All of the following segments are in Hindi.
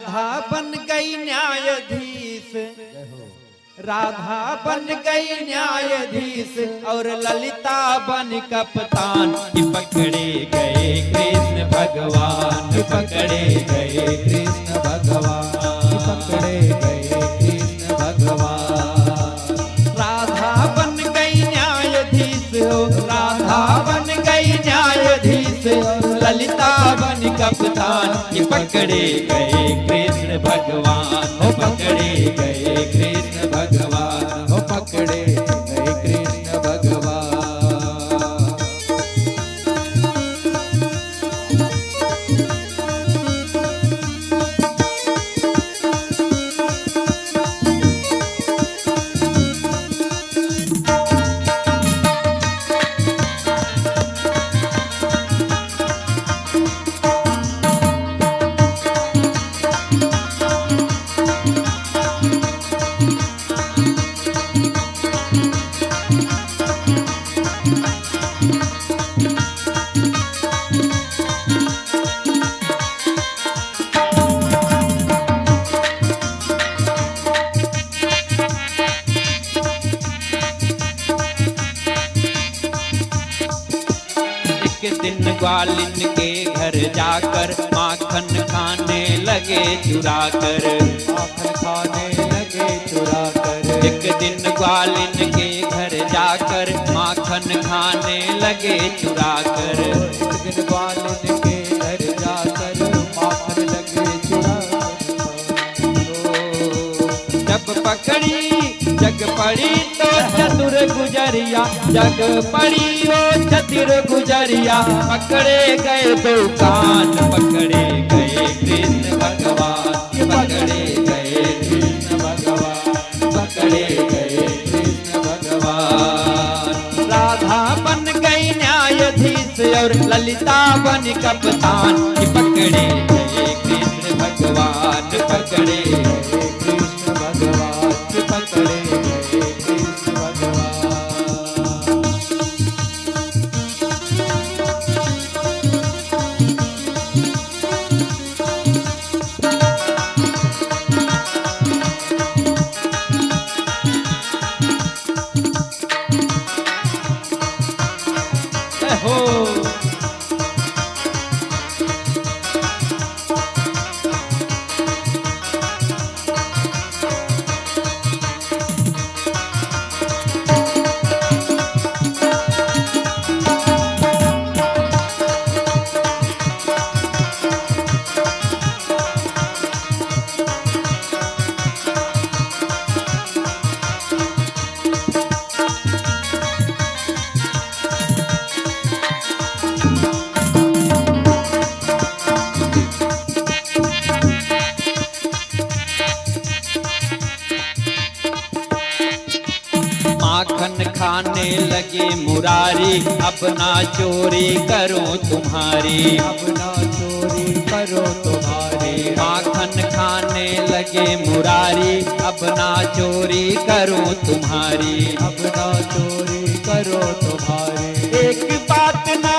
राधा बन गई न्यायाधीश, राधा बन गई न्यायाधीश और ललिता बन कप्तान। पकड़े गए कृष्ण भगवान, पकड़े गए कृष्ण भगवान, पकड़े गए कृष्ण भगवान। राधा बन गई न्यायाधीश, राधा बन गई न्यायाधीश, ललिता बन कप्तान। पकड़े गए कृष्ण भगवान, पकड़े गए कृष्ण भगवान, पकड़े गए कृष्ण भगवान। दिन ग्वालिन के घर जाकर माखन खाने लगे चुराकर, माखन खाने लगे चुराकर। एक दिन ग्वालिन के घर जाकर माखन खाने लगे चुराकर, एक दिन ग्वालिन के घर जाकर माखन लगे चुराकर। जब पकड़ी जग पड़ी तो चतुर गुजरिया, जग पड़ी ओ चतुर गुजरिया। पकड़े गए दो कान, पकड़े गए कृष्ण भगवान, पकड़े गए कृष्ण भगवान, पकड़े गए कृष्ण भगवान। राधा बन गई न्यायाधीश और ललिता बन कप्तान। पकड़े गए कृष्ण भगवान, पकड़े गए कृष्ण भगवान, पकड़े गए कृष्ण भगवान। माखन खाने लगे मुरारी, अपना चोरी करो तुम्हारी, अपना चोरी करो तुम्हारी। माखन खाने लगे मुरारी, अपना चोरी करो तुम्हारी, अपना चोरी करो तुम्हारी। एक बात ना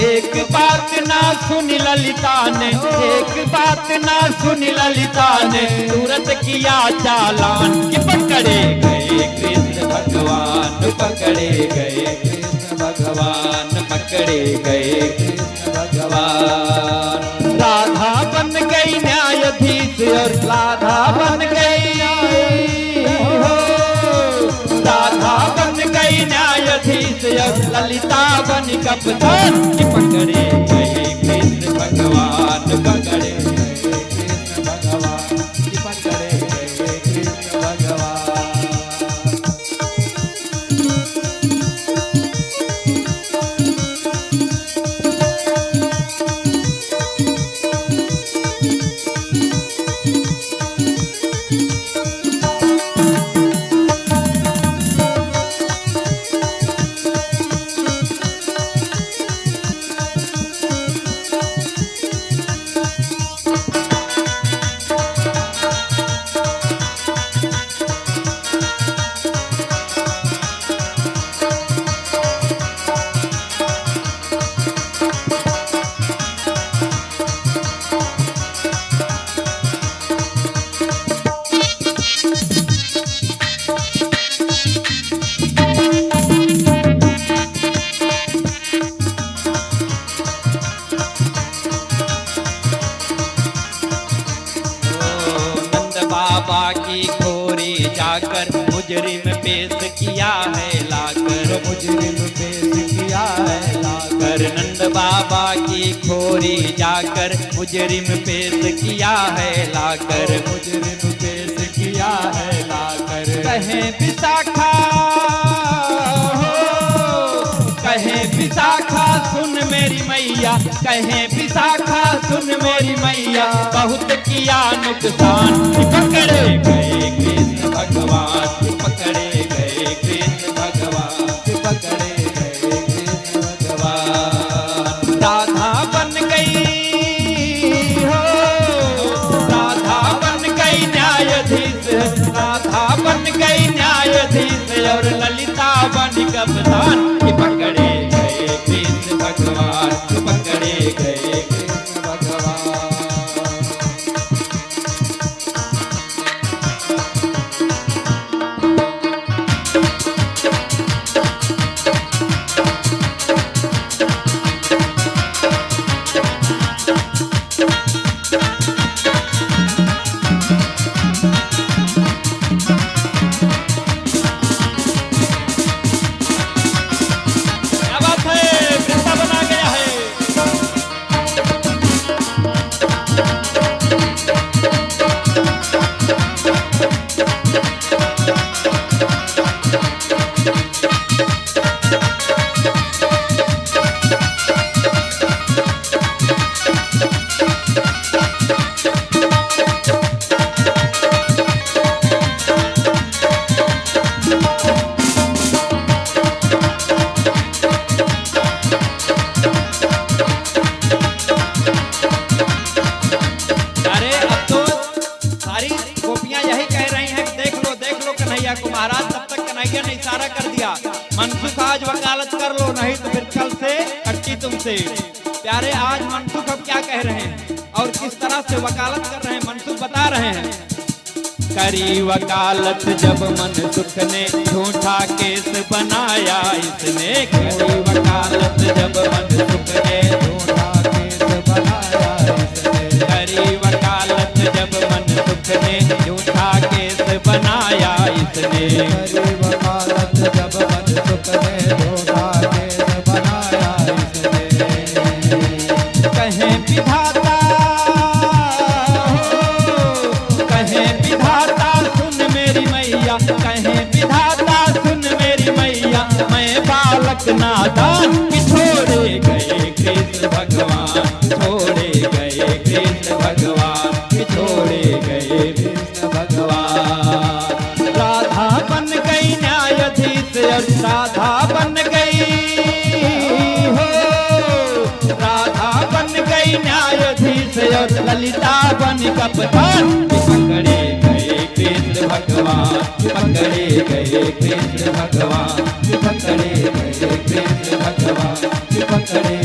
एक बात ना सुनी ललिता ने, एक बात ना सुनी ललिता ने, तुरंत किया चालान। कि पकड़े गए कृष्ण भगवान, पकड़े गए कृष्ण भगवान, पकड़े गए कृष्ण भगवान। राधा बन गई न्यायाधीश और राधा बन गई राधा बन गई न्यायाधीश और ललिता बन कप्तान। कि पकड़े गए कृष्ण भगवान, पकड़े गए कृष्ण भगवान, कि पकड़े गए कृष्ण भगवान। की खोरी जाकर मुजरिम पेश किया है लाकर, मुजरिम पेश किया है लाकर। नंद बाबा की खोरी जाकर मुजरिम पेश किया है लाकर, मुजरिम पेश किया है लाकर। कहे विशाखा कहे विशाखा सुन मेरी मैया, कहे विशाखा सुन मेरी मैया, बहुत किया नुकसान। पकड़े गए कृष्ण भगवान, पकड़े गए कृष्ण भगवान, पकड़े गए कृष्ण भगवान। राधा बन गई हो, राधा बन गई न्यायाधीश, राधा बन गई न्यायाधीश और ललिता बन कप्तान। पकड़े गए कृष्ण भगवान, पकड़े गए कृष्ण भगवान। क्या बात है, वृंदावन आ गया है। अरे अब तो सारी गोपियां यही कह रही हैं कि देख लो कन्हैया को। महाराज तब तक कन्हैया ने इशारा कर दिया, मनसुख आज वकालत कर लो, नहीं तो फिर कल से कट्टी तुमसे। प्यारे आज मनसुख अब क्या कह रहे हैं और किस तरह से वकालत कर रहे हैं, मनसुख बता रहे हैं। करी वकालत जब मनसुख ने झूठा केस बनाया इसने, करी वकालत जब मनसुख ने झूठा केस बनाया इसने। करी वकालत जब मनसुख ने झूठा केस बनाया इसने, करी वकालत जब मनसुख ने झूठा केस बनाया इसने। कहे विधाता कहे विधाता सुन मेरी मैया, कहे विधाता सुन मेरी मैया, मैं बालक नादान। कि छोड़े गए कृष्ण भगवान, छोड़े गए कृष्ण भगवान, कि छोड़े गए कृष्ण भगवान। राधा बन गई न्यायाधीश और राधा बन गई हो, राधा बन गई न्यायाधीश और ललिता बन कप्तान। पकड़े गए कृष्ण भगवान, पकड़े गए कृष्ण भगवान, पकड़े गए कृष्ण भगवान, पकड़े